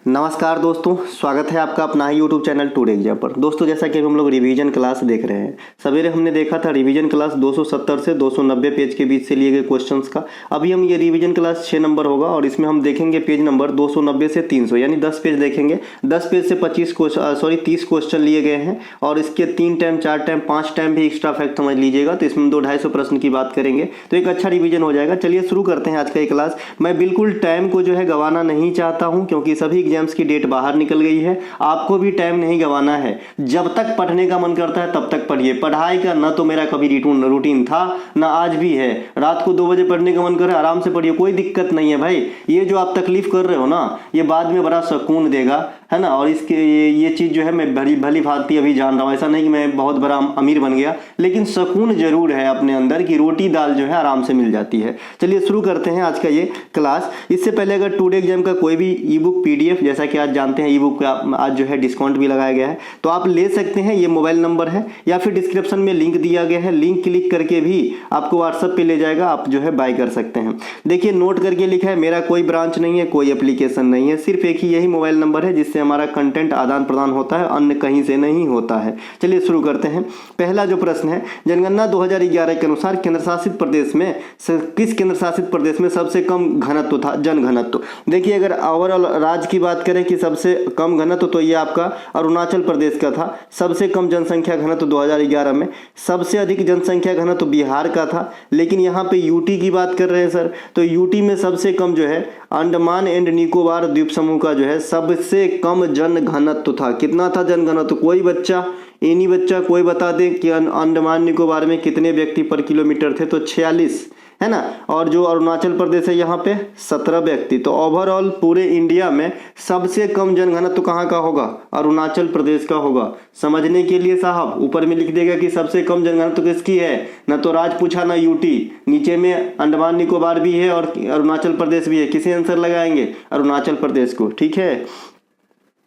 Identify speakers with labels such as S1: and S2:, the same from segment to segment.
S1: नमस्कार दोस्तों, स्वागत है आपका अपना ही यूट्यूब चैनल टुडे एग्जाम पर। दोस्तों, जैसा कि हम लोग रिवीजन क्लास देख रहे हैं, सवेरे हमने देखा था रिवीजन क्लास 270 से 290 पेज के बीच से लिए गए क्वेश्चंस का। अभी हम ये रिवीजन क्लास 6 नंबर होगा और इसमें हम देखेंगे पेज नंबर 290 से 300, यानी 10 पेज देखेंगे। 10 पेज से 30 क्वेश्चन लिए गए हैं और इसके 3 टाइम 4 टाइम 5 टाइम भी एक्स्ट्रा फैक्ट समझ लीजिएगा, तो इसमें 200-250 प्रश्न की बात करेंगे, तो एक अच्छा रिवीजन हो जाएगा। चलिए शुरू करते हैं आज का ये क्लास। मैं बिल्कुल टाइम को जो है गंवाना नहीं चाहता हूँ, क्योंकि सभी एग्जाम्स की डेट बाहर निकल गई है। आपको भी टाइम नहीं गंवाना है। जब तक पढ़ने का मन करता है तब तक पढ़िए। पढ़ाई का ना तो मेरा कभी रूटीन था, ना आज भी है। रात को 2 बजे पढ़ने का मन करे, आराम से पढ़िए, कोई दिक्कत नहीं है भाई। ये जो आप तकलीफ कर रहे हो ना, ये बाद में बड़ा सुकून देगा, है ना। और इसके ये चीज़ जो है मैं भली भांति अभी जान रहा हूँ। ऐसा नहीं कि मैं बहुत बड़ा अमीर बन गया, लेकिन सुकून जरूर है अपने अंदर की रोटी दाल जो है आराम से मिल जाती है। चलिए शुरू करते हैं आज का ये क्लास। इससे पहले अगर टुडे एग्जाम का कोई भी ई बुक PDF, जैसा कि आज जानते हैं ई बुक का आज जो है डिस्काउंट भी लगाया गया है, तो आप ले सकते हैं। ये मोबाइल नंबर है या फिर डिस्क्रिप्शन में लिंक दिया गया है, लिंक क्लिक करके भी आपको व्हाट्सएप पे ले जाएगा, आप जो है बाय कर सकते हैं। देखिए नोट करके लिखा है, मेरा कोई ब्रांच नहीं है, कोई एप्लीकेशन नहीं है, सिर्फ एक ही यही मोबाइल नंबर है जिससे हमारा कंटेंट आदान प्रदान होता है, अन्य कहीं से नहीं होता है। चलिए शुरू करते हैं। पहला जो प्रश्न है, जनगणना 2011 के अनुसार केंद्र शासित प्रदेश में किस केंद्र शासित प्रदेश में सबसे कम घनत्व था, जन घनत्व। देखिए अगर ओवरऑल राज्य की बात करें कि सबसे कम घनत्व, तो ये आपका अरुणाचल प्रदेश का था। सबसे कम जनसंख्या घनत्व 2011 में। सबसे अधिक जनसंख्या घनत्व बिहार का था, लेकिन यहाँ पे यूटी की बात कर रहे हैं सर, तो यूटी में सबसे कम जो है अंडमान एंड निकोबार द्वीप समूह का जो है सबसे कम जन घनत्व था। कितना था जन घनत्व? कोई बच्चा, एनी बच्चा कोई बता दे कि अंडमान निकोबार में कितने व्यक्ति पर किलोमीटर थे? तो 46, है ना। और जो अरुणाचल प्रदेश है यहाँ पे 17 व्यक्ति। तो ओवरऑल पूरे इंडिया में सबसे कम जनघनत्व कहाँ का होगा? अरुणाचल प्रदेश का होगा। समझने के लिए साहब ऊपर में लिख देगा कि सबसे कम जनघनत्व किसकी है। ना तो राज पूछा ना यूटी, नीचे में अंडमान निकोबार भी है और अरुणाचल प्रदेश भी है। किसे आंसर लगाएंगे? अरुणाचल प्रदेश को, ठीक है।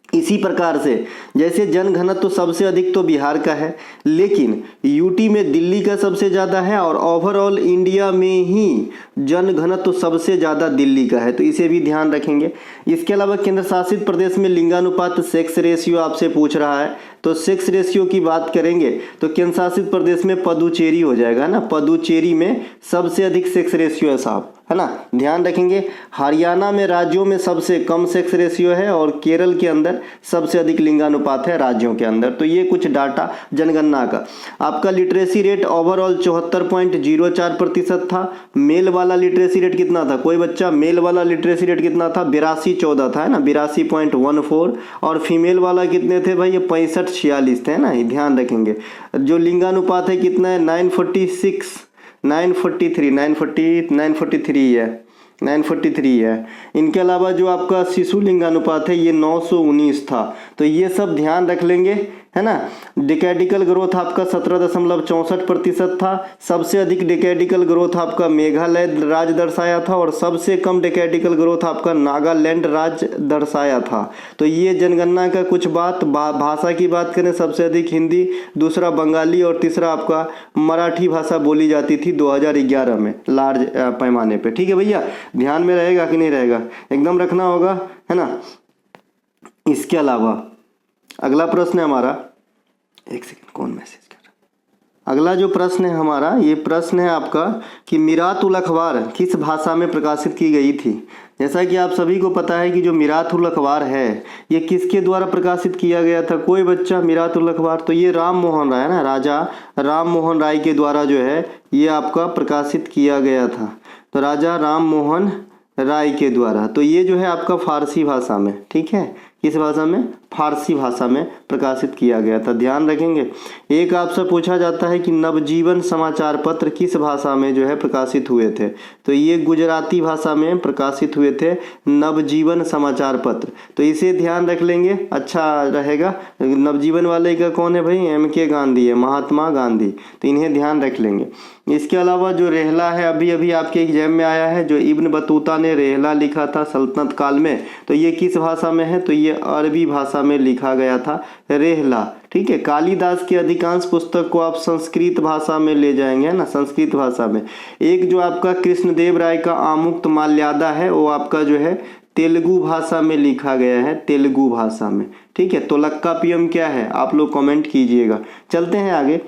S1: इसी प्रकार से जैसे जन घनत्व तो सबसे अधिक तो बिहार का है, लेकिन यूटी में दिल्ली का सबसे ज़्यादा है और ओवरऑल इंडिया में ही जन घनत्व तो सबसे ज़्यादा दिल्ली का है, तो इसे भी ध्यान रखेंगे। इसके अलावा केंद्र शासित प्रदेश में लिंगानुपात सेक्स रेशियो आपसे पूछ रहा है, तो सेक्स रेशियो की बात करेंगे तो केंद्र शासित प्रदेश में पदुचेरी हो जाएगा ना। पदुचेरी में सबसे अधिक सेक्स रेशियो है साहब, है ना, ध्यान रखेंगे। हरियाणा में राज्यों में सबसे कम सेक्स रेशियो है और केरल के अंदर सबसे अधिक लिंगानुपात है राज्यों के अंदर। तो ये कुछ डाटा जनगणना का। आपका लिटरेसी रेट ओवरऑल 74.04% था। मेल वाला लिटरेसी रेट कितना था? कोई बच्चा, मेल वाला लिटरेसी रेट कितना था? 82-14 था, है ना, 82.14। और फीमेल वाला कितने थे भाई? ये 65-46 थे ना, ये ध्यान रखेंगे। जो लिंगानुपात है कितना है? 943 है। इनके अलावा जो आपका शिशु लिंगानुपात है ये 919 था। तो ये सब ध्यान रख लेंगे, है ना। डिकैडिकल ग्रोथ आपका 17.64% था। सबसे अधिक डिकैडिकल ग्रोथ आपका मेघालय राज्य दर्शाया था और सबसे कम डिकैडिकल ग्रोथ आपका नागालैंड राज्य दर्शाया था। तो ये जनगणना का कुछ बात। भाषा की बात करें, सबसे अधिक हिंदी, दूसरा बंगाली और तीसरा आपका मराठी भाषा बोली जाती थी 2011 में लार्ज पैमाने पे। ठीक है भैया, ध्यान में रहेगा कि नहीं रहेगा? एकदम रखना होगा, है ना। इसके अलावा अगला प्रश्न है हमारा, एक सेकंड, कौन मैसेज कर रहा है? अगला जो प्रश्न है हमारा, ये प्रश्न है आपका कि मीरात उल अखबार किस भाषा में प्रकाशित की गई थी। जैसा कि आप सभी को पता है कि जो मीरात उल अखबार है ये किसके द्वारा प्रकाशित किया गया था? कोई बच्चा, मीरात उल अखबार तो ये राम मोहन राय, है ना, राजा राम मोहन राय के द्वारा जो है ये आपका प्रकाशित किया गया था। तो राजा राम मोहन राय के द्वारा। तो ये जो है आपका फारसी भाषा में, ठीक है, किस भाषा में? फारसी भाषा में प्रकाशित किया गया था, ध्यान रखेंगे। एक आपसे पूछा जाता है कि नवजीवन समाचार पत्र किस भाषा में जो है प्रकाशित हुए थे? तो ये गुजराती भाषा में प्रकाशित हुए थे नवजीवन समाचार पत्र। तो इसे ध्यान रख लेंगे, अच्छा रहेगा। नवजीवन वाले का कौन है भाई? MK गांधी है, महात्मा गांधी। तो इन्हें ध्यान रख लेंगे। इसके अलावा जो रेहला है, अभी अभी आपके एग्जाम में आया है, जो इब्न बतूता ने रेहला लिखा था सल्तनत काल में, तो ये किस भाषा में है? तो ये अरबी भाषा में लिखा गया था रेहला, ठीक है। कालिदास की अधिकांश पुस्तक को आप संस्कृत भाषा में ले जाएंगे, है ना, संस्कृत भाषा में। एक जो आपका कृष्णदेव राय का आमुक्त माल्यादा है वो आपका जो है तेलुगु भाषा में लिखा गया है, तेलुगु भाषा में। ठीक है, तोलक्कापियम क्या है आप लोग कमेंट कीजिएगा। चलते हैं आगे।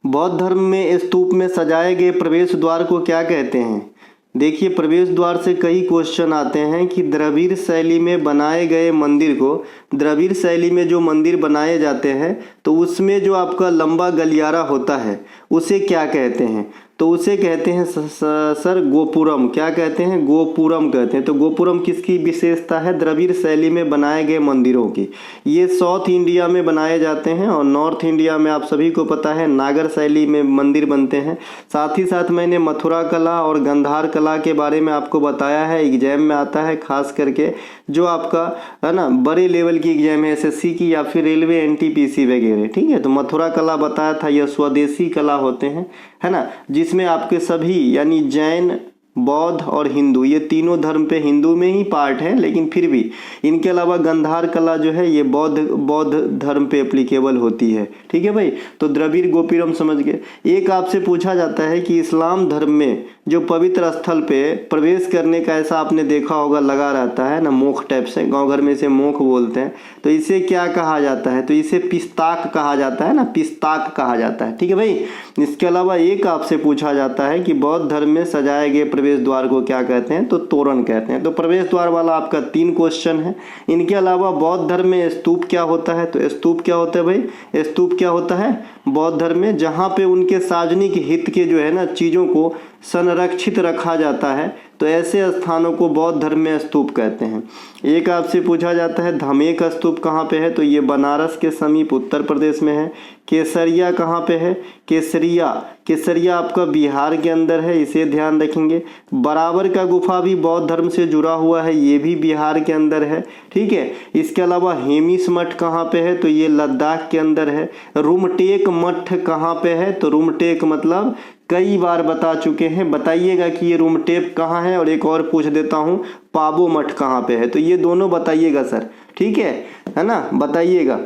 S1: बौद्ध धर्म में स्तूप में सजाए गए प्रवेश द्वार को क्या कहते हैं? देखिए, प्रवेश द्वार से कई क्वेश्चन आते हैं कि द्रविड़ शैली में बनाए गए मंदिर को, द्रविड़ शैली में जो मंदिर बनाए जाते हैं तो उसमें जो आपका लंबा गलियारा होता है उसे क्या कहते हैं? तो उसे कहते हैं सर गोपुरम। क्या कहते हैं? गोपुरम कहते हैं। तो गोपुरम किसकी विशेषता है? द्रविड़ शैली में बनाए गए मंदिरों की। ये साउथ इंडिया में बनाए जाते हैं और नॉर्थ इंडिया में आप सभी को पता है नागर शैली में मंदिर बनते हैं। साथ ही साथ मैंने मथुरा कला और गंधार कला के बारे में आपको बताया है, एग्जाम में आता है, खास करके जो आपका है ना बड़े लेवल की एग्जाम है एसएससी की या फिर रेलवे एनटीपीसी वगैरह। ठीक है, तो मथुरा कला बताया था, यह स्वदेशी कला होते हैं, है ना, जिसमें आपके सभी यानी जैन, बौद्ध और हिंदू, ये तीनों धर्म पे हिंदू में ही पार्ट है, लेकिन फिर भी इनके अलावा गंधार कला जो है ये बौद्ध धर्म पे एप्लीकेबल होती है। ठीक है भाई, तो द्रविड़ गोपुरम समझ गए। एक आपसे पूछा जाता है कि इस्लाम धर्म में जो पवित्र स्थल पे प्रवेश करने का ऐसा आपने देखा होगा लगा रहता है ना, मोख टाइप से, गाँव घर में इसे मोख बोलते हैं, तो इसे क्या कहा जाता है? तो इसे पिस्ताक कहा जाता है ना, पिस्ताक कहा जाता है। ठीक है भाई, इसके अलावा एक आपसे पूछा जाता है कि बौद्ध धर्म में सजाए गए प्रवेश द्वार को क्या कहते हैं? तो तोरण कहते हैं। तो प्रवेश द्वार वाला आपका 3 क्वेश्चन है। इनके अलावा बौद्ध धर्म में स्तूप क्या होता है? तो स्तूप क्या होता है भाई? स्तूप क्या होता है बौद्ध धर्म में? जहाँ पे उनके सार्वजनिक हित के जो है ना चीज़ों को संरक्षित रखा जाता है, तो ऐसे स्थानों को बौद्ध धर्म में स्तूप कहते हैं। एक आपसे पूछा जाता है धमेक स्तूप कहाँ पे है? तो ये बनारस के समीप उत्तर प्रदेश में है। केसरिया कहाँ पे है? केसरिया आपका बिहार के अंदर है, इसे ध्यान रखेंगे। बराबर का गुफा भी बौद्ध धर्म से जुड़ा हुआ है, ये भी बिहार के अंदर है। ठीक है, इसके अलावा हेमिस मठ कहाँ पे है? तो ये लद्दाख के अंदर है। रुमटेक मठ कहाँ पे है? तो रुमटेक मतलब कई बार बता चुके हैं, बताइएगा कि ये रूमटेक कहाँ है। और एक और पूछ देता हूँ, पाबो मठ कहाँ पे है? तो ये दोनों बताइएगा सर। ठीक है ना, बताइएगा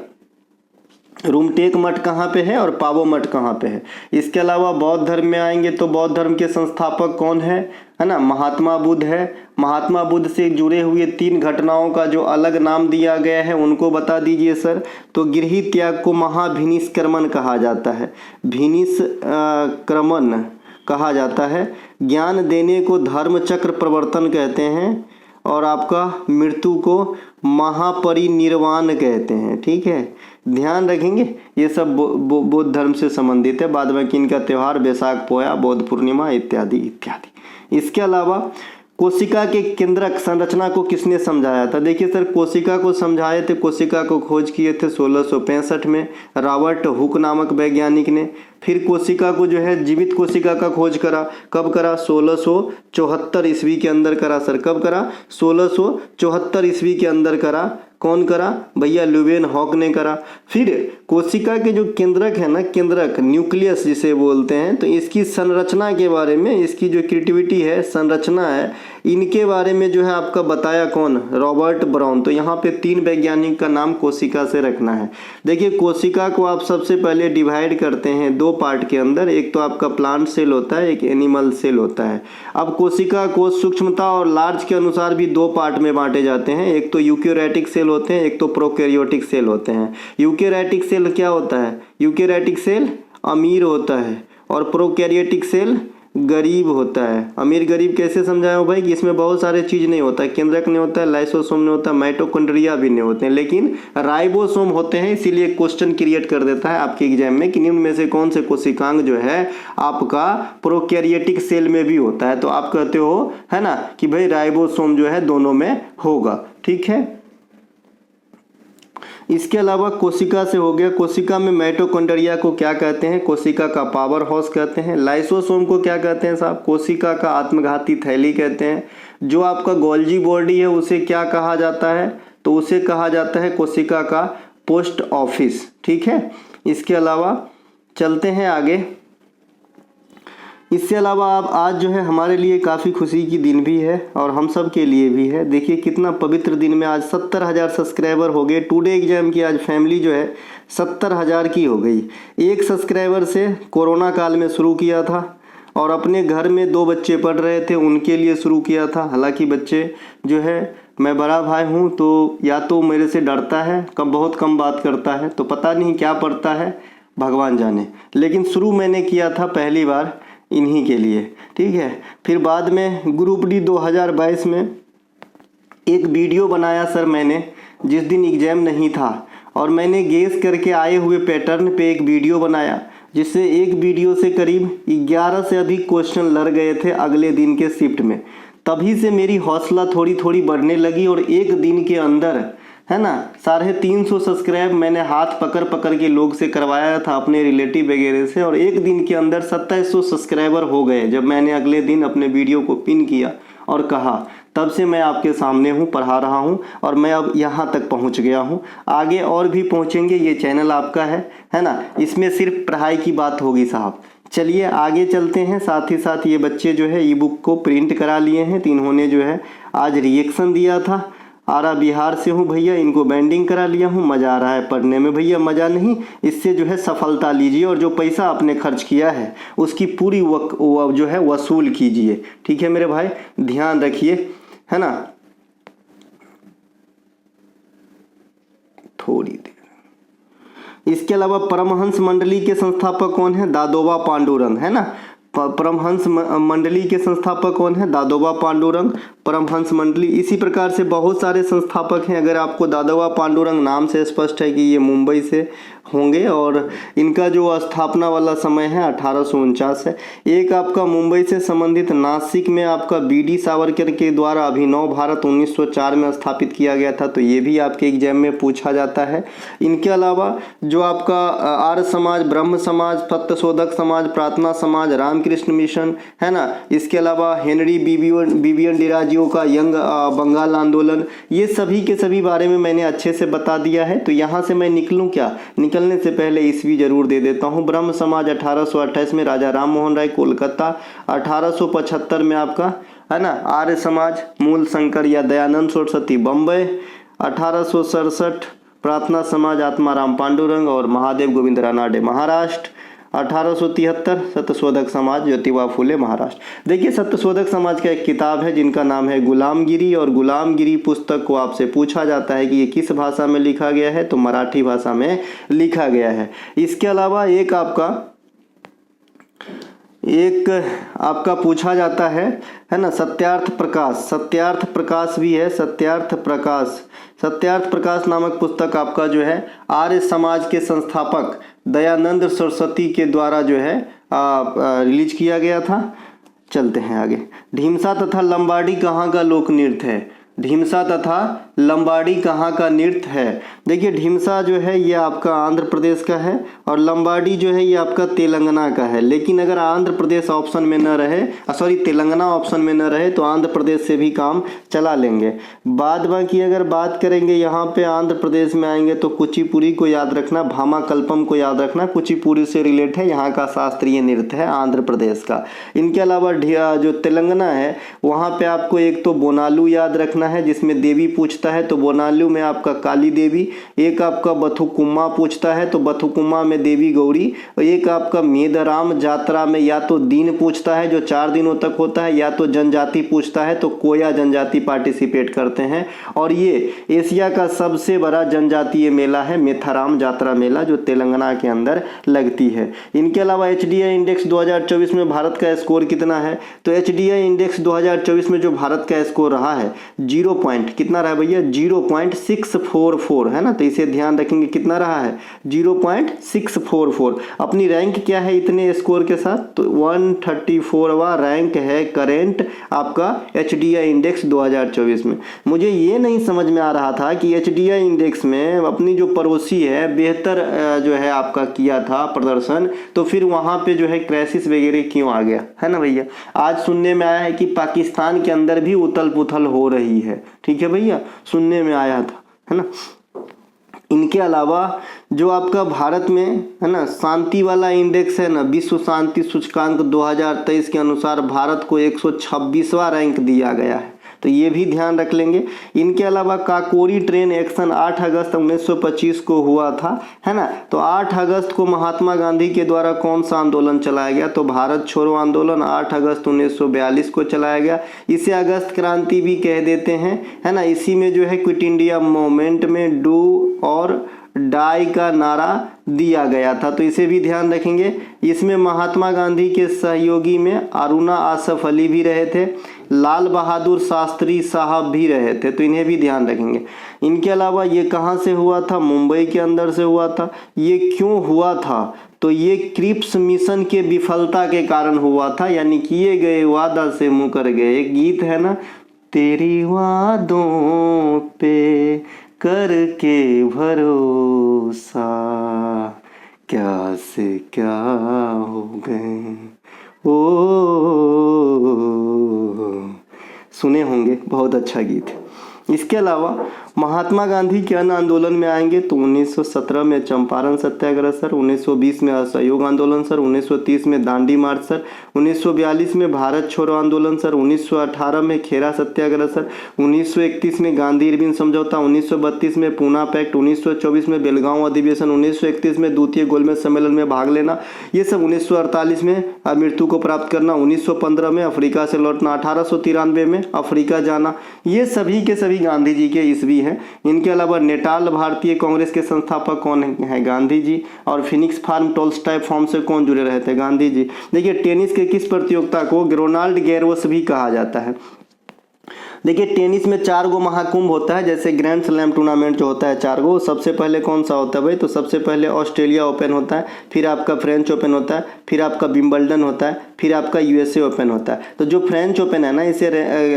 S1: रूमटेक मठ कहाँ पे है और पाबो मठ कहाँ पे है। इसके अलावा बौद्ध धर्म में आएंगे तो बौद्ध धर्म के संस्थापक कौन है ना? महात्मा बुद्ध है। महात्मा बुद्ध से जुड़े हुए 3 घटनाओं का जो अलग नाम दिया गया है उनको बता दीजिए सर। तो गृह त्याग को महाभिनिष्क्रमण कहा जाता है, भिनिष्क्रमण कहा जाता है। ज्ञान देने को धर्म चक्र प्रवर्तन कहते हैं और आपका मृत्यु को महापरिनिर्वाण कहते हैं। ठीक है, ध्यान रखेंगे, ये सब बौद्ध धर्म से संबंधित है। बाद में इनका त्यौहार बैसाख पोया, बौद्ध पूर्णिमा इत्यादि इत्यादि। इसके अलावा कोशिका के केंद्रक संरचना को किसने समझाया था? देखिए सर, कोशिका को समझाए थे, कोशिका को खोज किए थे 1665 में रॉबर्ट हुक नामक वैज्ञानिक ने। फिर कोशिका को जो है जीवित कोशिका का खोज करा, कब करा? 1674 ईस्वी के अंदर करा सर। कब करा? 1674 ईस्वी के अंदर करा। कौन करा भैया? ल्यूवेन हॉक ने करा। फिर कोशिका के जो केंद्रक है ना, केंद्रक न्यूक्लियस जिसे बोलते हैं, तो इसकी संरचना के बारे में, इसकी जो क्रिएटिविटी है, संरचना है, इनके बारे में जो है आपका बताया कौन? Robert brown. तो यहाँ पे 3 वैज्ञानिक का नाम कोशिका से रखना है। देखिए, कोशिका को आप सबसे पहले डिवाइड करते हैं 2 पार्ट के अंदर। एक तो आपका प्लांट सेल होता है, एक एनिमल सेल होता है। अब कोशिका को सूक्ष्मता और लार्ज के अनुसार भी 2 पार्ट में बांटे जाते हैं। एक तो यूकेरियोटिक सेल होते हैं, एक तो प्रोकैरियोटिक सेल होते हैं। यूकेरियोटिक सेल क्या होता है? यूकेरियोटिक सेल अमीर होता है और प्रोकैरियोटिक सेल गरीब होता है। अमीर गरीब कैसे समझाया हो भाई? कि इसमें बहुत सारे चीज़ नहीं होता, केंद्रक नहीं होता है, लाइसोसोम नहीं होता, माइटोकॉन्ड्रिया भी नहीं होते हैं, लेकिन राइबोसोम होते हैं। इसीलिए क्वेश्चन क्रिएट कर देता है आपके एग्जाम में कि निम्न में से कौन से कोशिकांग जो है आपका प्रोकैरियोटिक सेल में भी होता है। तो आप कहते हो है ना कि भाई राइबोसोम जो है दोनों में होगा। ठीक है, इसके अलावा कोशिका से हो गया। कोशिका में माइटोकॉन्ड्रिया को क्या कहते हैं? कोशिका का पावर हाउस कहते हैं। लाइसोसोम को क्या कहते हैं साहब? कोशिका का आत्मघाती थैली कहते हैं। जो आपका गोल्जी बॉडी है उसे क्या कहा जाता है? तो उसे कहा जाता है कोशिका का पोस्ट ऑफिस। ठीक है, इसके अलावा चलते हैं आगे। इससे अलावा आप आज जो है हमारे लिए काफ़ी खुशी की दिन भी है और हम सब के लिए भी है। देखिए कितना पवित्र दिन में आज 70,000 सब्सक्राइबर हो गए। टुडे एग्जाम की आज फैमिली जो है 70,000 की हो गई। एक सब्सक्राइबर से कोरोना काल में शुरू किया था और अपने घर में 2 बच्चे पढ़ रहे थे उनके लिए शुरू किया था। हालांकि बच्चे जो है, मैं बड़ा भाई हूँ तो या तो मेरे से डरता है, बहुत कम बात करता है, तो पता नहीं क्या पढ़ता है भगवान जाने, लेकिन शुरू मैंने किया था पहली बार इन्हीं के लिए, ठीक है। फिर बाद में ग्रुप डी 2022 में एक वीडियो बनाया सर मैंने, जिस दिन एग्ज़ाम नहीं था, और मैंने गेस करके आए हुए पैटर्न पे एक वीडियो बनाया, जिससे एक वीडियो से करीब 11 से अधिक क्वेश्चन लड़ गए थे अगले दिन के शिफ्ट में। तभी से मेरी हौसला थोड़ी थोड़ी बढ़ने लगी और एक दिन के अंदर, है ना, 350 सब्सक्राइब मैंने हाथ पकड़ पकड़ के लोग से करवाया था, अपने रिलेटिव वगैरह से, और एक दिन के अंदर 2700 सब्सक्राइबर हो गए जब मैंने अगले दिन अपने वीडियो को पिन किया और कहा। तब से मैं आपके सामने हूँ, पढ़ा रहा हूँ, और मैं अब यहाँ तक पहुँच गया हूँ। आगे और भी पहुँचेंगे, ये चैनल आपका है ना, इसमें सिर्फ पढ़ाई की बात होगी साहब। चलिए आगे चलते हैं। साथ ही साथ ये बच्चे जो है ई बुक को प्रिंट करा लिए हैं, तो इन्होंने जो है आज रिएक्शन दिया था। आरा बिहार से हूँ भैया, इनको बैंडिंग करा लिया हूँ, मज़ा आ रहा है पढ़ने में। भैया मज़ा नहीं, इससे जो है सफलता लीजिए और जो पैसा आपने खर्च किया है उसकी पूरी जो है वसूल कीजिए, ठीक है मेरे भाई, ध्यान रखिए, है ना। थोड़ी देर। इसके अलावा परमहंस मंडली के संस्थापक कौन है? दादोबा पांडुरंग, है ना। परमहंस मंडली के संस्थापक कौन है? दादोबा पांडुरंग, परमहंस मंडली। इसी प्रकार से बहुत सारे संस्थापक हैं। अगर आपको दादोबा पांडुरंग नाम से स्पष्ट है कि ये मुंबई से होंगे, और इनका जो स्थापना वाला समय है 1849 है। एक आपका मुंबई से संबंधित नासिक में आपका बीडी सावरकर के द्वारा अभिनव भारत 1904 में स्थापित किया गया था, तो ये भी आपके एग्जाम में पूछा जाता है। इनके अलावा जो आपका आर्य समाज, ब्रह्म समाज, सत्यशोधक समाज, प्रार्थना समाज, रामकृष्ण मिशन, है ना। इसके अलावा हेनरी बिबियन डिराजियो का यंग बंगाल आंदोलन, ये सभी के सभी बारे में मैंने अच्छे से बता दिया है। तो यहाँ से मैं निकलूँ क्या? निकलने से पहले ईस्वी जरूर दे देता हूँ। ब्रह्म समाज 1828 में राजा राम मोहन राय कोलकाता, 1875 में आपका, है ना, आर्य समाज मूल शंकर या दयानंद सरस्वती बम्बई, 1867 प्रार्थना समाज आत्माराम पांडुरंग और महादेव गोविंद रानाडे महाराष्ट्र, 1873 सत्यशोधक समाज ज्योतिबा फुले महाराष्ट्र। देखिए सत्यशोधक समाज का एक किताब है जिनका नाम है गुलामगिरी, और गुलामगिरी पुस्तक को आपसे पूछा जाता है कि ये किस भाषा में लिखा गया है, तो मराठी भाषा में लिखा गया है। इसके अलावा एक आपका पूछा जाता है ना, सत्यार्थ प्रकाश भी है। सत्यार्थ प्रकाश नामक पुस्तक आपका जो है आर्य समाज के संस्थापक दयानंद सरस्वती के द्वारा जो है रिलीज किया गया था। चलते हैं आगे। ढीमसा तथा लंबाडी कहाँ का लोक नृत्य है? ढीमसा तथा लंबाडी कहाँ का नृत्य है? देखिए ढीमसा जो है ये आपका आंध्र प्रदेश का है, और लंबाडी जो है ये आपका तेलंगाना का है। लेकिन अगर आंध्र प्रदेश ऑप्शन में न रहे, तेलंगाना ऑप्शन में न रहे, तो आंध्र प्रदेश से भी काम चला लेंगे। बाद बाकी अगर बात करेंगे यहाँ पे आंध्र प्रदेश में आएंगे तो कुचिपुड़ी को याद रखना, भामाकल्पम को याद रखना, कुचिपुड़ी से रिलेट है, यहाँ का शास्त्रीय नृत्य है आंध्र प्रदेश का। इनके अलावा जो तेलंगाना है वहाँ पे आपको एक तो बोनालू याद रखना है जिसमें देवी पूछता है, तो बोनालू में आपका काली देवी। एक आपका बथुकुम्मा पूछता है, तो बथुकुम्मा में देवी गौरी। एक आपका मेदराम जात्रा में या तो दिन पूछता है जो 4 दिनों तक होता है, या तो जनजाति पूछता है, तो कोया जनजाति पार्टिसिपेट करते हैं। और ये एशिया का सबसे बड़ा जनजातीय मेला है मेथाराम जात्रा मेला, जो तेलंगाना के अंदर लगती है। इनके अलावा HDI इंडेक्स 2024 में भारत का स्कोर कितना है? तो HDI इंडेक्स 2024 में जो भारत का स्कोर रहा है 0 पॉइंट कितना रहा भैया? 0.644, है ना। तो इसे ध्यान रखेंगे कितना रहा है? 0.644। अपनी रैंक क्या है इतने स्कोर के साथ? तो 134वां रैंक है करेंट आपका HDI इंडेक्स 2024 में। मुझे ये नहीं समझ में आ रहा था कि HDI इंडेक्स में अपनी जो पड़ोसी है बेहतर जो है आपका किया था प्रदर्शन, तो फिर वहाँ पे जो है क्राइसिस वगैरह क्यों आ गया, है ना भैया। आज सुनने में आया है कि पाकिस्तान के अंदर भी उथल पुथल हो रही है, ठीक है भैया, सुनने में आया था, है ना। इनके अलावा जो आपका भारत में, है ना, शांति वाला इंडेक्स है ना, विश्व शांति सूचकांक 2023 के अनुसार भारत को 126वां रैंक दिया गया है। तो ये भी ध्यान रख लेंगे। इनके अलावा काकोरी ट्रेन एक्शन 8 अगस्त 1925 को हुआ था, है ना। तो 8 अगस्त को महात्मा गांधी के द्वारा कौन सा आंदोलन चलाया गया, तो भारत छोड़ो आंदोलन 8 अगस्त 1942 को चलाया गया। इसे अगस्त क्रांति भी कह देते हैं, है ना। इसी में जो है क्विट इंडिया मूवमेंट में डू और डाई का नारा दिया गया था, तो इसे भी ध्यान रखेंगे। इसमें महात्मा गांधी के सहयोगी में अरुणा आसफ अली भी रहे थे, लाल बहादुर शास्त्री साहब भी रहे थे, तो इन्हें भी ध्यान रखेंगे। इनके अलावा ये कहाँ से हुआ था, मुंबई के अंदर से हुआ था। ये क्यों हुआ था, तो ये क्रिप्स मिशन के विफलता के कारण हुआ था, यानी किए गए वादा से मुकर गए। एक गीत है ना, तेरी वादों पे करके भरोसा क्या से क्या हो गए, ओ सुने होंगे, बहुत अच्छा गीत है। इसके अलावा महात्मा गांधी के अन्य आंदोलन में आएंगे तो 1917 में चंपारण सत्याग्रह सर, 1920 में असहयोग आंदोलन सर, 1930 में दांडी मार्च सर, 1942 में भारत छोड़ो आंदोलन सर, 1918 में खेरा सत्याग्रह सर, 1931 में गांधी इरविन समझौता, 1932 में पूना पैक्ट, 1924 में बेलगांव अधिवेशन, 1931 में द्वितीय गोलमेज सम्मेलन में भाग लेना, ये सब 1948 में मृत्यु को प्राप्त करना, 1915 में अफ्रीका से लौटना, 1893 में अफ्रीका जाना, ये सभी के सभी गांधी जी के ईस्वी है। इनके अलावा नेटाल भारतीय कांग्रेस के संस्थापक कौन है, गांधी जी। और फिनिक्स फार्म टोल्स्टॉय फार्म से कौन जुड़े रहे थे, गांधी जी। देखिए टेनिस के किस प्रतियोगिता को रोनाल्ड गैरोस भी कहा जाता है। देखिए टेनिस में 4 गो महाकुंभ होता है, जैसे ग्रैंड स्लैम टूर्नामेंट जो होता है 4 गो। सबसे पहले कौन सा होता है भाई, तो सबसे पहले ऑस्ट्रेलिया ओपन होता है, फिर आपका फ्रेंच ओपन होता है, फिर आपका विंबलडन होता है, फिर आपका यूएसए ओपन होता है। तो जो फ्रेंच ओपन है ना, इसे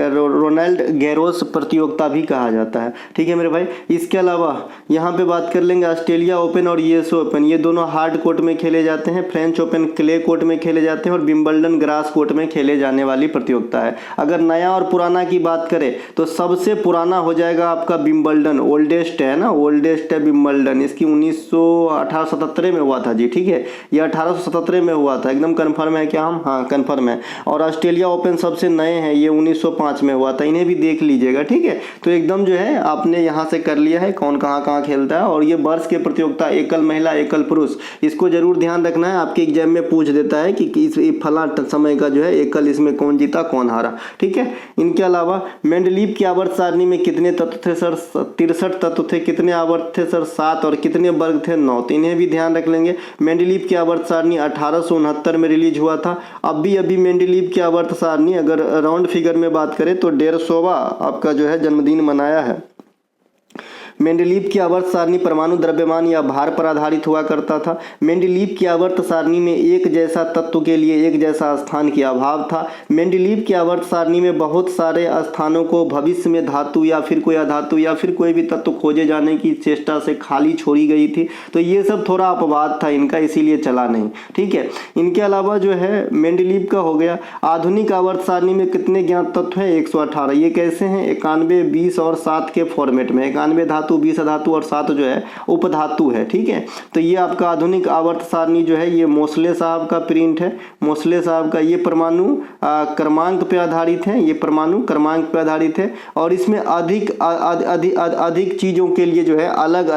S1: रोनाल्ड गैरोस प्रतियोगिता भी कहा जाता है, ठीक है मेरे भाई। इसके अलावा यहाँ पे बात कर लेंगे ऑस्ट्रेलिया ओपन और यूएसए ओपन, ये दोनों हार्ड कोर्ट में खेले जाते हैं। फ्रेंच ओपन क्ले कोर्ट में खेले जाते हैं और विंबलडन ग्रास कोर्ट में खेले जाने वाली प्रतियोगिता है। अगर नया और पुराना की बात करें तो सबसे पुराना हो जाएगा आपका विंबलडन, ओल्डेस्ट है ना, ओल्डेस्ट है विंबलडन। इसकी 1877 में हुआ था जी, ठीक है, ये 1877 में हुआ था, एकदम कंफर्म है क्या हम, हाँ कंफर्म है। और ऑस्ट्रेलिया ओपन सबसे नए हैं, ये 1905 में हुआ था, इन्हें भी देख लीजिएगा, ठीक है। तो एकदम जो है आपने यहाँ से कर लिया है कौन कहाँ कहाँ खेलता है। और ये वर्ष के प्रतियोगिता, एकल महिला एकल पुरुष, इसको जरूर ध्यान रखना है, आपके एग्जाम में पूछ देता है कि इस फला समय का जो है एकल, इसमें कौन जीता कौन हारा, ठीक है। इनके अलावा मेंडलीव की आवर्त सारणी में कितने तत्व थे सर, 63 तत्व थे। कितने आवर्त थे सर, 7। और कितने वर्ग थे, 9। तो इन्हें भी ध्यान रख लेंगे। मेंडलीव की आवर्त सारणी 1869 में रिलीज हुआ था। अभी मेंडलीव की आवर्त सारणी अगर राउंड फिगर में बात करें तो 150वां आपका जो है जन्मदिन मनाया है। मेंडलीव की आवर्त सारणी परमाणु द्रव्यमान या भार पर आधारित हुआ करता था। मेंडलीव की आवर्त सारणी में एक जैसा तत्व के लिए एक जैसा स्थान की अभाव था। मेंडलीव की आवर्त सारणी में बहुत सारे स्थानों को भविष्य में धातु या फिर कोई अधातु या फिर कोई भी तत्व खोजे जाने की चेष्टा से खाली छोड़ी गई थी। तो ये सब थोड़ा अपवाद था इनका, इसीलिए चला नहीं, ठीक है। इनके अलावा जो है मेंडलीव का हो गया। आधुनिक आवर्त सारणी में कितने ज्ञात तत्व हैं, 118। ये कैसे हैं, 91, 20 और 7 के फॉर्मेट में। 91 धातु, 20 अधातु और 7 जो है उपधातु है, ठीक है। तो ये आपका आधुनिक आवर्त सारणी जो है ये मोसले साहब का प्रिंट है, मोसले साहब का। ये परमाणु क्रमांक पे आधारित है, ये परमाणु क्रमांक पे आधारित है। और इसमें अधिक चीजों के लिए जो है अलग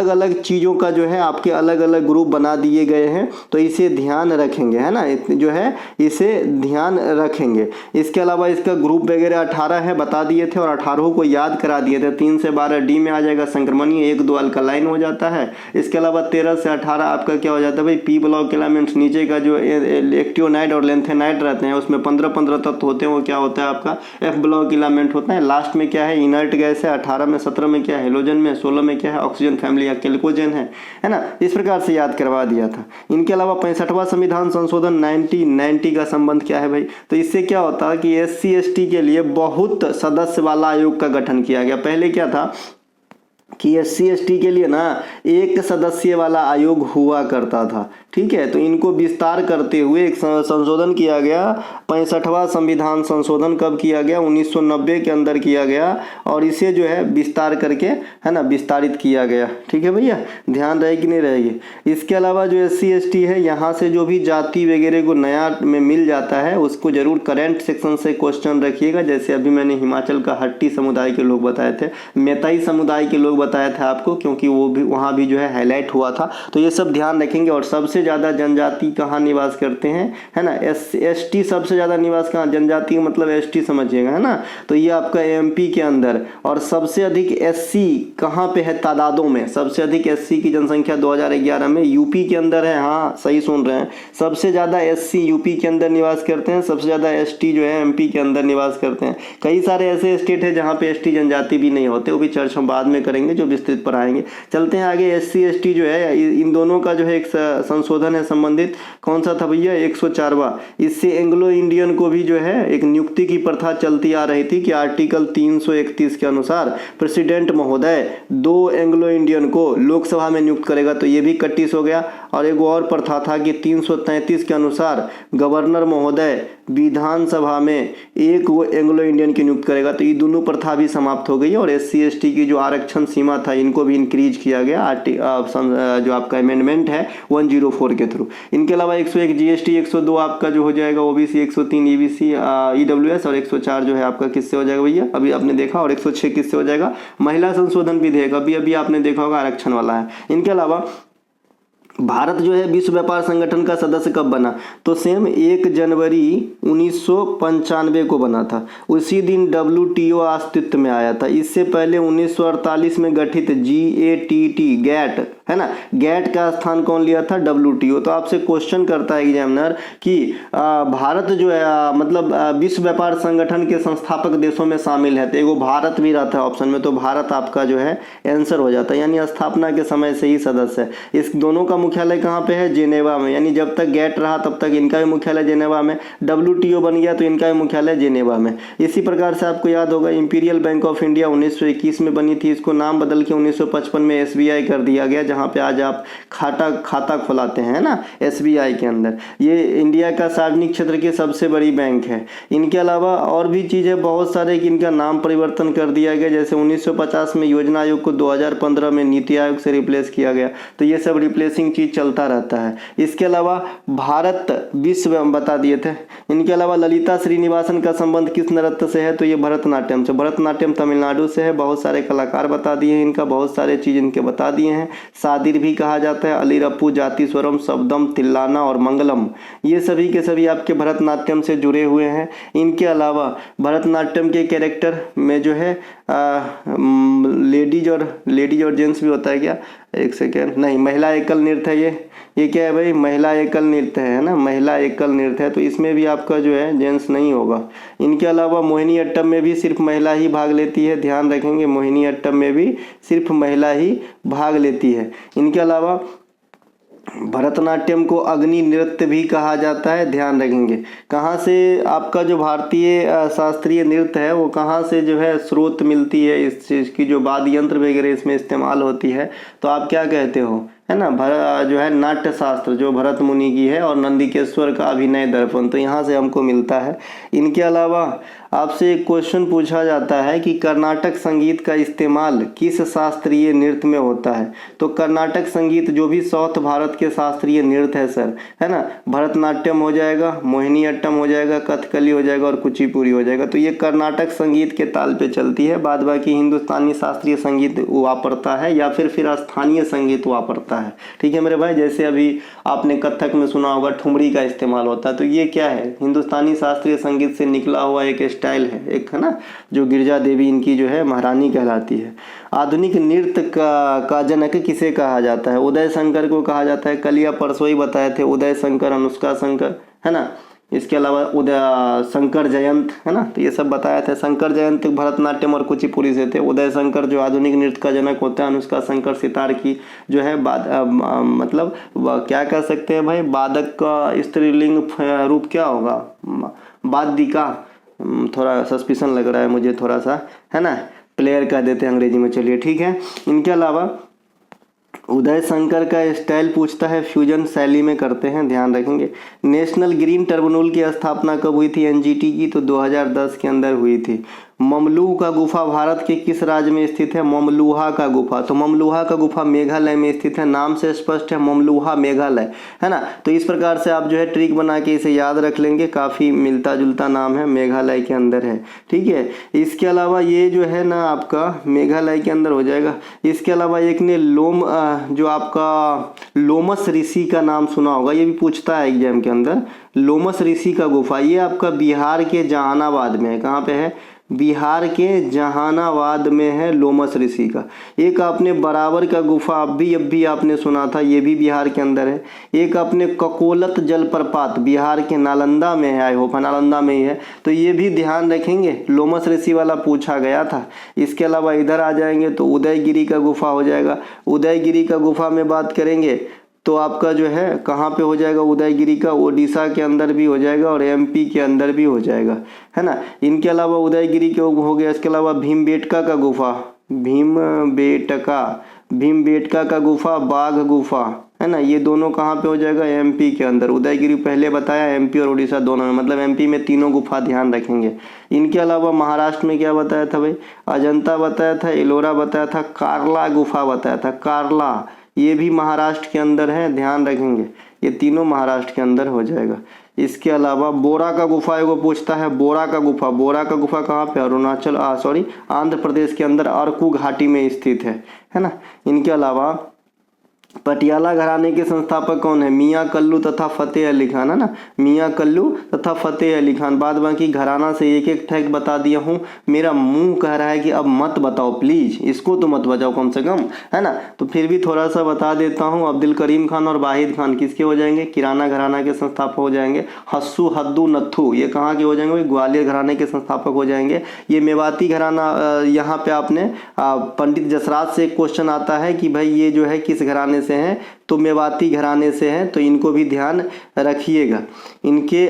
S1: अलग चीजों का जो है आपके अलग अलग ग्रुप बना दिए गए हैं। तो इसे ध्यान रखेंगे, है ना, जो है इसे ध्यान रखेंगे। इसके अलावा इसका ग्रुप वगैरह 18 है, बता दिए थे, और 18 को याद करा दिए थे। 3 से 12 डी में आ जाएगा संक्रमणीय, 1 2 अल्कलाइन हो जाता है। इसके अलावा 13 से 18 आपका क्या हो जाता है भाई, पी ब्लॉक एलिमेंट्स। नीचे का जो एक्टियोनाइड और लेंथेनाइड रहते हैं उसमें 15 तत्व होते हैं, वो क्या होता है आपका एफ ब्लॉक एलिमेंट होता है। लास्ट में क्या है, इनर्ट गैस है। 18 में, 17 में क्या है, हेलोजन में। 16 में क्या है, ऑक्सीजन फैमिली या केल्कोजन है ना। इस प्रकार से याद करवा दिया था। इनके अलावा 65वां संविधान संशोधन 1990 का संबंध क्या है भाई, तो इससे क्या होता है कि SC ST के लिए बहुत सदस्य वाला आयोग का गठन किया गया। पहले क्या था, कि SC/ST के लिए ना एक सदस्य वाला आयोग हुआ करता था, ठीक है। तो इनको विस्तार करते हुए एक संशोधन किया गया, 65वां संविधान संशोधन कब किया गया, 1990 के अंदर किया गया, और इसे जो है विस्तार करके, है ना, विस्तारित किया गया, ठीक है भैया, ध्यान रहे कि नहीं रहेगी। इसके अलावा जो SC/ST है, यहाँ से जो भी जाति वगैरह को नया में मिल जाता है उसको जरूर करंट सेक्शन से क्वेश्चन रखिएगा। जैसे अभी मैंने हिमाचल का हट्टी समुदाय के लोग बताए थे, मैताई समुदाय के लोग बताया था आपको, क्योंकि वो भी वहाँ भी जो है हाईलाइट हुआ था। तो ये सब ध्यान रखेंगे। और सबसे ज़्यादा जनजाति कहाँ निवास करते हैं, है ना, ST सबसे ज़्यादा निवास कहाँ, जनजाति का मतलब ST समझिएगा, है ना। तो ये आपका MP के अंदर। और सबसे अधिक SC कहाँ पे है तादादों में, सबसे अधिक SC की जनसंख्या 2011 में UP के अंदर है। हाँ सही सुन रहे हैं, सबसे ज़्यादा SC UP के अंदर निवास करते हैं, सबसे ज़्यादा ST जो है MP के अंदर निवास करते हैं। कई सारे ऐसे स्टेट है जहाँ पे ST जनजाति भी नहीं होते, वो भी चर्चा हम बाद में करेंगे, जो विस्तृत पर आएंगे। चलते हैं आगे। SC/ST जो है, इन दोनों का जो है एक संशोधन है संबंधित, कौन सा था भैया, 104वां। इससे एंग्लो इंडियन को भी जो है एक नियुक्ति की प्रथा चलती आ रही थी कि आर्टिकल 331 के अनुसार प्रेसिडेंट महोदय 2 एंग्लो इंडियन को लोकसभा में नियुक्त करेगा, तो ये भी 31 हो गया। और एक और प्रथा था कि 333 के अनुसार गवर्नर महोदय विधानसभा में 1 वो एंग्लो इंडियन की नियुक्त करेगा, तो ये दोनों प्रथा भी समाप्त हो गई। और SC/ST की जो आरक्षण सीमा था इनको भी इंक्रीज किया गया जो आपका अमेंडमेंट है 104 के थ्रू। इनके अलावा 101 GST, 102 आपका जो हो जाएगा OBC, 103 EBC EWS, और 104 जो है आपका किससे हो जाएगा भैया, अभी आपने देखा। और 106 किससे हो जाएगा, महिला संशोधन विधेयक, अभी आपने देखा होगा, आरक्षण वाला है। इनके अलावा भारत जो है विश्व व्यापार संगठन का सदस्य कब बना, तो सेम 1 जनवरी 1995 को बना था। उसी दिन WTO अस्तित्व में आया था। इससे पहले 1948 में गठित GATT है ना, गैट का स्थान कौन लिया था, WTO। तो आपसे क्वेश्चन करता है एग्जामिनर कि भारत जो है मतलब विश्व व्यापार संगठन के संस्थापक देशों में शामिल है, तो एगो भारत भी रहता है ऑप्शन में, तो भारत आपका जो है आंसर हो जाता है, यानी स्थापना के समय से ही सदस्य है। इस दोनों का मुख्यालय कहाँ पे है, जेनेवा में, यानी जब तक गैट रहा तब तक इनका भी मुख्यालय जेनेवा में, WTO बन गया तो इनका भी मुख्यालय जेनेवा में। इसी प्रकार से आपको याद होगा इंपीरियल बैंक ऑफ इंडिया 1921 में बनी थी, इसको नाम बदल के 1955 में SBI कर दिया गया, जहाँ पे आज आप खाता खुलाते हैं ना SBI के अंदर। ये इंडिया का सार्वजनिक क्षेत्र की सबसे बड़ी बैंक है। इनके अलावा और भी चीज़ें बहुत सारे कि इनका नाम परिवर्तन कर दिया गया, जैसे 1950 में योजना आयोग को 2015 में नीति आयोग से रिप्लेस किया गया। तो ये सब रिप्लेसिंग चीज़ चलता रहता है। इसके अलावा भारत विश्व बता दिए थे। इनके अलावा ललिता श्रीनिवासन का संबंध किस नृत्य से है, तो ये भरतनाट्यम से। भरतनाट्यम तमिलनाडु से है। बहुत सारे कलाकार बता दिए हैं इनका, बहुत सारे चीज़ इनके बता दिए हैं। सादिर भी कहा जाता है, अलीरप्पू, जाति स्वरम, शब्दम, तिल्लाना और मंगलम, ये सभी के सभी आपके भरतनाट्यम से जुड़े हुए हैं। इनके अलावा भरतनाट्यम के कैरेक्टर में जो है लेडीज और जेंट्स भी होता है क्या, एक सेकेंड, नहीं, महिला एकल नृत्य है। ये क्या है भाई, महिला एकल नृत्य है ना, महिला एकल नृत्य है, तो इसमें भी आपका जो है जेंट्स नहीं होगा। इनके अलावा मोहिनी अट्टम में भी सिर्फ महिला ही भाग लेती है, ध्यान रखेंगे, मोहिनी अट्टम में भी सिर्फ महिला ही भाग लेती है। इनके अलावा भरतनाट्यम को अग्नि नृत्य भी कहा जाता है, ध्यान रखेंगे। कहाँ से आपका जो भारतीय शास्त्रीय नृत्य है वो कहाँ से जो है स्रोत मिलती है, इस चीज़ की जो वाद्य यंत्र वगैरह इसमें इस्तेमाल होती है, तो आप क्या कहते हो, है ना, जो है नाट्य शास्त्र जो भरत मुनि की है, और नंदिकेश्वर का अभिनय दर्पण, तो यहाँ से हमको मिलता है। इनके अलावा आपसे एक क्वेश्चन पूछा जाता है कि कर्नाटक संगीत का इस्तेमाल किस शास्त्रीय नृत्य में होता है, तो कर्नाटक संगीत जो भी साउथ भारत के शास्त्रीय नृत्य है सर, है ना, भरतनाट्यम हो जाएगा, मोहिनी अट्टम हो जाएगा, कथकली हो जाएगा और कुचिपुड़ी हो जाएगा, तो ये कर्नाटक संगीत के ताल पे चलती है। बाद बाकी हिंदुस्तानी शास्त्रीय संगीत वापरता है या फिर स्थानीय संगीत वापरता है, ठीक है मेरे भाई। जैसे अभी आपने कथक में सुना होगा ठुमरी का इस्तेमाल होता है, तो ये क्या है, हिंदुस्तानी शास्त्रीय संगीत से निकला हुआ एक स्टाइल है, एक, है ना, जो गिरजा देवी इनकी जो है महारानी कहलाती है। आधुनिक नृत्य का जनक किसे कहा जाता है, उदय शंकर को कहा जाता है। कल या परसों ही बताए थे, उदय शंकर, अनुष्का शंकर, है ना। इसके अलावा शंकर जयंत, है ना, तो ये सब बताया था। शंकर जयंत भरतनाट्यम और कुचिपुड़ी से थे। उदय शंकर जो आधुनिक नृत्य का जनक होता है। अनुष्का शंकर सितार की जो है मतलब क्या कह सकते हैं भाई, वादक का स्त्रीलिंग रूप क्या होगा, वादिका, थोड़ा सस्पिशन लग रहा है मुझे थोड़ा सा, है ना। प्लेयर कह देते हैं अंग्रेजी में, चलिए ठीक है। इनके अलावा उदय शंकर का स्टाइल पूछता है, फ्यूजन शैली में करते हैं, ध्यान रखेंगे। नेशनल ग्रीन ट्रिब्यूनल की स्थापना कब हुई थी एनजीटी की, तो 2010 के अंदर हुई थी। ममलूह का गुफा भारत के किस राज्य में स्थित है, ममलुहा का गुफा, तो ममलुहा का गुफा मेघालय में स्थित है, नाम से स्पष्ट है ममलुहा मेघालय, है ना। तो इस प्रकार से आप जो है ट्रिक बना के इसे याद रख लेंगे, काफ़ी मिलता जुलता नाम है, मेघालय के अंदर है, ठीक है। इसके अलावा ये जो है ना आपका मेघालय के अंदर हो जाएगा। इसके अलावा एक ने जो आपका लोमस ऋषि का नाम सुना होगा, ये भी पूछता है एग्जाम के अंदर। लोमस ऋषि का गुफा ये आपका बिहार के जहानाबाद में है, कहाँ पे है, बिहार के जहानाबाद में है लोमस ऋषि का। एक आपने बराबर का गुफा अभी आपने सुना था, ये भी बिहार के अंदर है। एक आपने ककोलत जलप्रपात बिहार के नालंदा में है, आई होप नालंदा में ही है, तो ये भी ध्यान रखेंगे, लोमस ऋषि वाला पूछा गया था। इसके अलावा इधर आ जाएंगे तो उदयगिरी का गुफा हो जाएगा। उदयगिरी का गुफा में बात करेंगे तो आपका जो है कहाँ पे हो जाएगा उदयगिरी का, ओडिशा के अंदर भी हो जाएगा और एमपी के अंदर भी हो जाएगा, है ना। इनके अलावा उदयगिरी के हो गया। इसके अलावा भीमबेटका का गुफा, भीमबेटका का गुफा, बाघ गुफा, है ना, ये दोनों कहाँ पे हो जाएगा, एमपी के अंदर। उदयगिरी पहले बताया, एमपी और उड़ीसा दोनों में, मतलब एमपी में तीनों गुफा, ध्यान रखेंगे। इनके अलावा महाराष्ट्र में क्या बताया था भाई, अजंता बताया था, एलोरा बताया था, कार्ला गुफा बताया था, कार्ला, ये भी महाराष्ट्र के अंदर है, ध्यान रखेंगे, ये तीनों महाराष्ट्र के अंदर हो जाएगा। इसके अलावा बोरा का गुफा वो पूछता है, बोरा का गुफा कहाँ पे, अरुणाचल आंध्र प्रदेश के अंदर अरकू घाटी में स्थित है ना। इनके अलावा पटियाला घराने के संस्थापक कौन है, मियाँ कल्लू तथा फतेह अली खान, है ना, मियाँ कल्लू तथा फतेह अली खान। बाद बाकी घराना से एक एक फैक्ट बता दिया हूँ, मेरा मुंह कह रहा है कि अब मत बताओ प्लीज, इसको तो मत बचाओ कम से कम, है ना। तो फिर भी थोड़ा सा बता देता हूँ, अब्दुल करीम खान और वाहिद खान किसके हो जाएंगे, किराना घराना के संस्थापक हो जाएंगे। हस्सू हद्दू नत्थू ये कहाँ के हो जाएंगे, ग्वालियर घराने के संस्थापक हो जाएंगे। ये मेवाती घराना, यहाँ पे आपने पंडित जसराज से एक क्वेश्चन आता है कि भाई ये जो है किस घराने से हैं, तो मेवाती घराने से हैं, तो इनको भी ध्यान रखिएगा। इनके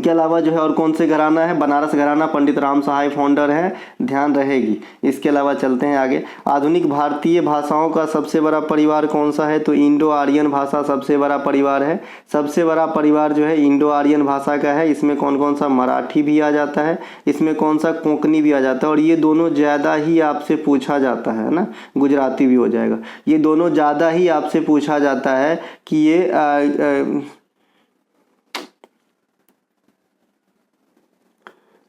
S1: अलावा जो है और कौन से घराना है, बनारस घराना, पंडित राम सहाय फाउंडर है, ध्यान रहेगी। इसके अलावा चलते हैं आगे। आधुनिक भारतीय भाषाओं का सबसे बड़ा परिवार कौन सा है, तो इंडो आर्यन भाषा सबसे बड़ा परिवार है। सबसे बड़ा परिवार जो है इंडो आर्यन भाषा का है। इसमें कौन कौन सा, मराठी भी आ जाता है, इसमें कौन सा कोंकणी भी आ जाता है, और ये दोनों ज़्यादा ही आपसे पूछा जाता है ना, गुजराती भी हो जाएगा। ये दोनों ज़्यादा ही आपसे पूछा जाता है कि ये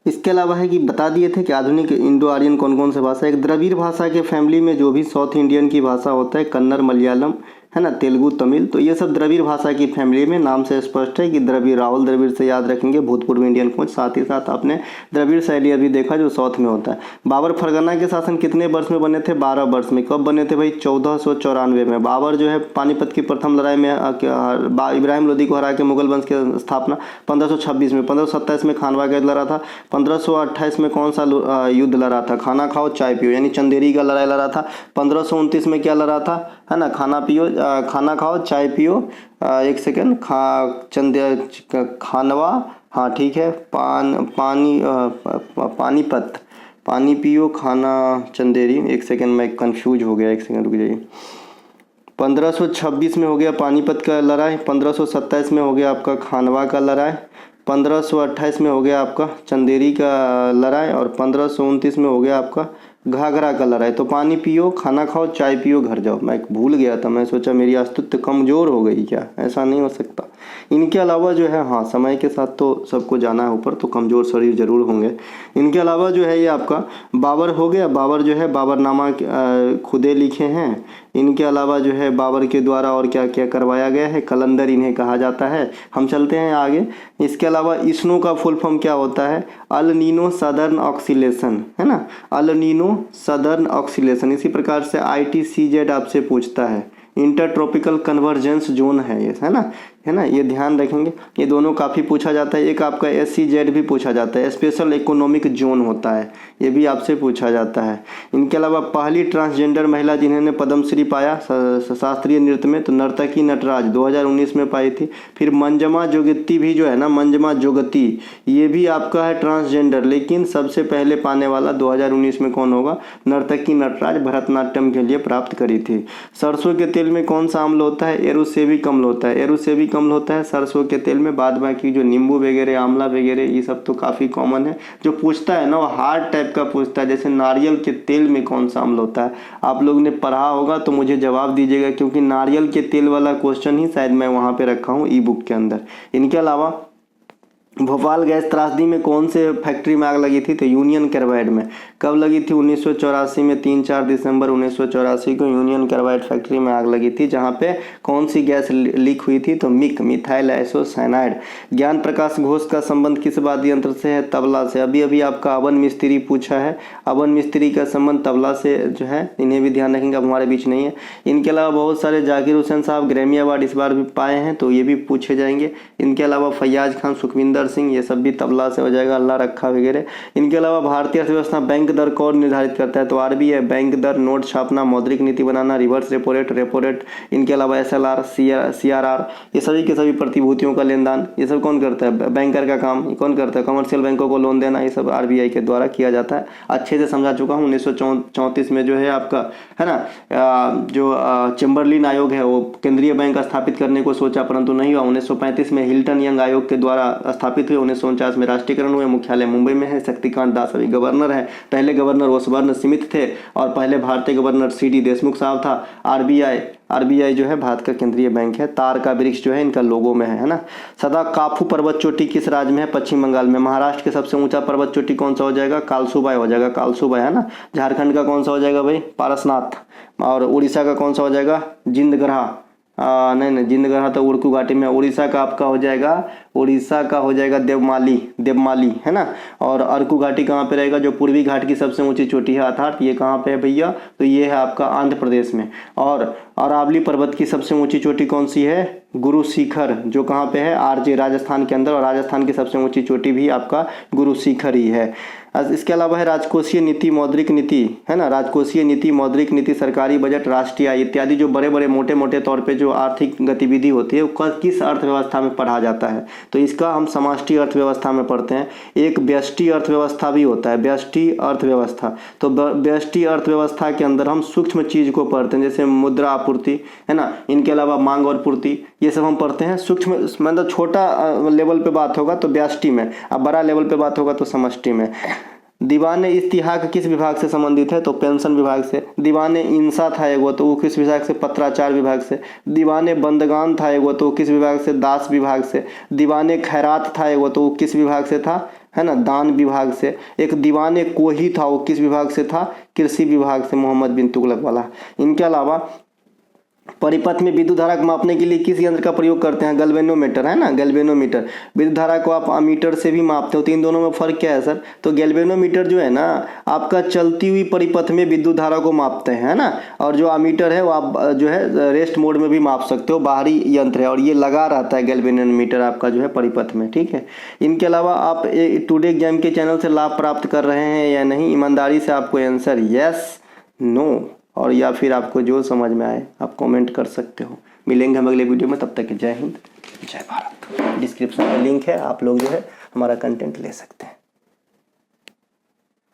S1: इसके अलावा है कि बता दिए थे कि आधुनिक इंडो आर्यन कौन कौन से भाषा है। एक द्रविड़ भाषा के फैमिली में जो भी साउथ इंडियन की भाषा होता है, कन्नड़, मलयालम, है ना, तेलुगु, तमिल, तो ये सब द्रविड़ भाषा की फैमिली में, नाम से स्पष्ट है कि द्रविड़, राहुल द्रविड़ से याद रखेंगे, भूतपूर्व इंडियन कोच। साथ ही साथ आपने द्रविड़ शैली अभी देखा जो साउथ में होता है। बाबर फरगना के शासन कितने वर्ष में बने थे, 12 वर्ष में। कब बने थे भाई, 1494 में। बाबर जो है पानीपत की प्रथम लड़ाई में इब्राहिम लोदी को हरा के मुगल वंश की स्थापना 1526 में। 1527 में खानवा का लड़ा था। 1528 में कौन सा युद्ध लड़ा था, खाना खाओ चाय पियो, यानी चंदेरी का लड़ाई लड़ा था। 1529 में क्या लड़ा था, है ना, खाना खाओ चाय पियो, एक सेकेंड, खानवा, हाँ ठीक है, पानी पियो, खाना चंदेरी, एक सेकेंड मैं कंफ्यूज हो गया, एक सेकेंड रुक जाइए। 1526 में हो गया पानीपत का लड़ाई, 1527 में हो गया आपका खानवा का लड़ाई, 1528 में हो गया आपका चंदेरी का लड़ाई, और 1529 में हो गया आपका घाघरा का लड़ाई। तो पानी पियो, खाना खाओ, चाय पियो, घर जाओ। मैं भूल गया था, मैं सोचा मेरी अस्तित्व कमज़ोर हो गई क्या, ऐसा नहीं हो सकता। इनके अलावा जो है, हाँ, समय के साथ तो सबको जाना है ऊपर, तो कमज़ोर शरीर जरूर होंगे। इनके अलावा जो है ये आपका बाबर हो गया। बाबर जो है बाबरनामा खुदे लिखे हैं। इनके अलावा जो है बाबर के द्वारा और क्या क्या करवाया गया है, कलंदर इन्हें कहा जाता है। हम चलते हैं आगे। इसके अलावा इसनो का फुल फॉर्म क्या होता है, अल नीनो सदर्न ऑक्सीलेशन, है ना, अल नीनो सदर्न ऑक्सीलेशन। इसी प्रकार से ITCZ आपसे पूछता है, इंटर ट्रॉपिकल कन्वर्जेंस जोन है ये, है ना, है ना, ये ध्यान रखेंगे। ये दोनों काफ़ी पूछा जाता है। एक आपका SEZ भी पूछा जाता है, स्पेशल इकोनॉमिक जोन होता है, ये भी आपसे पूछा जाता है। इनके अलावा पहली ट्रांसजेंडर महिला जिन्होंने पद्मश्री पाया शास्त्रीय नृत्य में, तो नर्तकी नटराज 2019 में पाई थी। फिर मंजमा जोगती भी जो है ना, मंजमा जोगती, ये भी आपका है ट्रांसजेंडर, लेकिन सबसे पहले पाने वाला 2019 में कौन होगा, नर्तकी नटराज, भरतनाट्यम के लिए प्राप्त करी थी। सरसों के तेल में कौन सा अम्ल होता है, एरुसेविक अम्ल होता है, एरुसेविक अम्ल होता है सरसों के तेल में। बाद बाकी जो नींबू वगैरह, आंवला वगैरह, ये सब तो काफ़ी कॉमन है। जो पूछता है ना वो हार्ड टाइप का पूछता है, जैसे नारियल के तेल में कौन सा अम्ल होता है। आप लोग ने पढ़ा होगा तो मुझे जवाब दीजिएगा, क्योंकि नारियल के तेल वाला क्वेश्चन ही शायद मैं वहाँ पे रखा हूँ ई बुक के अंदर। इनके अलावा भोपाल गैस त्रासदी में कौन से फैक्ट्री में आग लगी थी, तो यूनियन कार्बाइड में। कब लगी थी, 1984 में, 3-4 दिसंबर 1984 को यूनियन कार्बाइड फैक्ट्री में आग लगी थी, जहां पे कौन सी गैस लीक हुई थी, तो मिथाइल आइसोसाइनाइड। ज्ञान प्रकाश घोष का संबंध किस वाद्य यंत्र से है, तबला से। अभी अभी आपका अवन मिस्त्री पूछा है, अवन मिस्त्री का संबंध तबला से जो है, इन्हें भी ध्यान रखेंगे, अब हमारे बीच नहीं है। इनके अलावा बहुत सारे जाकिर हुसैन साहब ग्रैमी अवार्ड इस बार भी पाए हैं, तो ये भी पूछे जाएंगे। इनके अलावा फैयाज खान, सुखविंदर सिंह, ये सब भी तबला से हो जाएगा, अल्लाह रखा वगैरह। इनके अलावा भारतीय अर्थव्यवस्था बैंक दर कौन निर्धारित करता है, तो RBI। बैंक दर, नोट छापना, मौद्रिक नीति बनाना, reverse repo rate, repo rate. इनके अलावा SLR, CRR, ये सभी के सभी प्रतिभूतियों का लेन देन, ये सब कौन करता है, बैंकर का काम। ये कौन करता है, कमर्शियल बैंकों को लोन देना, ये सब RBI के द्वारा किया जाता है। अच्छे से समझा चुका हूँ। 1934 में जो है आपका, है ना, जो चेम्बरलिन आयोग है वो केंद्रीय बैंक स्थापित करने को सोचा, परंतु नहीं हुआ। 1935 में हिल्टन यंग आयोग के द्वारा स्थापित हुए। 1949 में राष्ट्रीयकरण हुए। मुख्यालय मुंबई में है। शक्तिकांत दास अभी गवर्नर है। पहले गवर्नर ओसबर्न स्मिथ थे और पहले भारतीय गवर्नर CD देशमुख साहब था। RBI जो है भारत का केंद्रीय बैंक है। तार का वृक्ष जो है इनका लोगो में है ना। सदा काफू पर्वत चोटी किस राज्य में है, पश्चिम बंगाल में। महाराष्ट्र के सबसे ऊंचा पर्वत चोटी कौन सा हो जाएगा, कालसूबाई हो जाएगा, कालसूबाई, है ना। झारखंड का कौन सा हो जाएगा भाई, पारसनाथ। और उड़ीसा का कौन सा हो जाएगा, जिंदगरहा। नहीं, जिंदगरहा तो उड़कू घाटी में। उड़ीसा का आपका हो जाएगा देवमाली, है ना। और अरकू घाटी कहाँ पे रहेगा, जो पूर्वी घाट की सबसे ऊंची चोटी है, अर्थात ये कहाँ पे है भैया, तो ये है आपका आंध्र प्रदेश में। और अरावली पर्वत की सबसे ऊंची चोटी कौन सी है, गुरु शिखर, जो कहाँ पे है, RJ राजस्थान के अंदर। और राजस्थान की सबसे ऊंची चोटी भी आपका गुरु शिखर ही है। इसके अलावा है राजकोषीय नीति, मौद्रिक नीति, है ना। राजकोषीय नीति, मौद्रिक नीति, सरकारी बजट, राष्ट्रीय आय इत्यादि जो बड़े बड़े मोटे मोटे तौर पे जो आर्थिक गतिविधि होती है वो किस अर्थव्यवस्था में पढ़ा जाता है, तो इसका हम समष्टि अर्थव्यवस्था में पढ़ते हैं। एक व्यष्टि अर्थव्यवस्था भी होता है, व्यष्टि अर्थव्यवस्था। तो व्यष्टि अर्थव्यवस्था के अंदर हम सूक्ष्म चीज को पढ़ते हैं, जैसे मुद्रा आपूर्ति, है ना। इनके अलावा मांग और पूर्ति, ये सब हम पढ़ते हैं सूक्ष्म। मतलब छोटा लेवल पे बात होगा तो व्यष्टि में, अब बड़ा लेवल पे बात होगा तो समष्टि में। दीवान इस्तिहाक किस विभाग से संबंधित है, तो पेंशन विभाग से। दीवान इंसा था एगो, तो वो किस विभाग से, पत्राचार विभाग से। दीवान बंदगान था एगो, तो किस विभाग से, दास विभाग से। दीवान खैरात था एगो, तो वो किस विभाग से था, है ना, दान विभाग से। एक दीवान कोही था, वो किस विभाग से था, कृषि विभाग से, मोहम्मद बिन तुगलक वाला। इनके अलावा परिपथ में विद्युत धारा को मापने के लिए किस यंत्र का प्रयोग करते हैं, गैल्वेनोमीटर, है ना, गैल्वेनोमीटर। विद्युत धारा को आप अमीटर से भी मापते हो, तो इन दोनों में फर्क क्या है सर, तो गैल्वेनोमीटर जो है ना आपका चलती हुई परिपथ में विद्युत धारा को मापते हैं, है ना। और जो अमीटर है वो आप जो है रेस्ट मोड में भी माप सकते हो, बाहरी यंत्र है और ये लगा रहता है गैल्वेनोमीटर आपका जो है परिपथ में, ठीक है। इनके अलावा आप टुडे एग्जाम के चैनल से लाभ प्राप्त कर रहे हैं या नहीं, ईमानदारी से आपको आंसर यस, नो और या फिर आपको जो समझ में आए आप कमेंट कर सकते हो। मिलेंगे हम अगले वीडियो में, तब तक जय हिंद जय भारत। डिस्क्रिप्शन में लिंक है, आप लोग जो है हमारा कंटेंट ले सकते हैं।